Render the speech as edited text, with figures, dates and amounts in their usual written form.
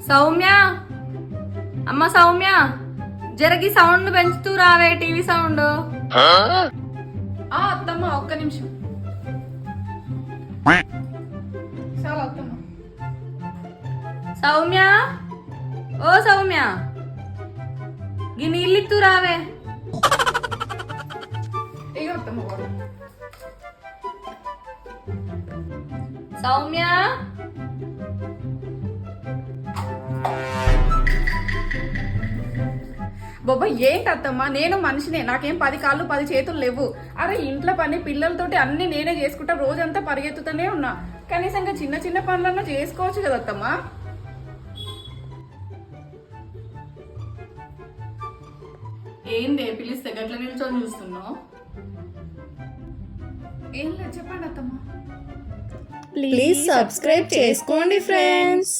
సౌమ్య, అమ్మ సౌమ్య, జరగి సౌండ్ పెంచుతూ రావే, టీవీ సౌండ్. అత్తమ్మ ఒక్క నిమిషం. చాలా అత్తమ్మ. సౌమ్య, ఓ సౌమ్య, గీ నీళ్ళిత్తూ రావే. ఇక అత్తమ్మ వాడు. సౌమ్య, బాబా ఏంటి అత్తమ్మ, నేను మనిషినే, నాకేం 10 కాళ్ళు 10 చేతులు లేవు. అరే ఇంట్లో పని పిల్లలతోటి అన్ని నేనే చేసుకుంటా, రోజంతా పరిగెత్తుతూనే ఉన్నా. కనీసంగా చిన్న చిన్న పనులన్నా చేసుకోవచ్చు కదా అత్తమ్మ. ఏందే పిలిస్తే గట్ల నిల్చొని చూస్తున్నావు? ఏం లేదు, చెప్పండి అత్తమ్మ. ప్లీజ్ సబ్స్క్రైబ్ చేసుకోండి ఫ్రెండ్స్.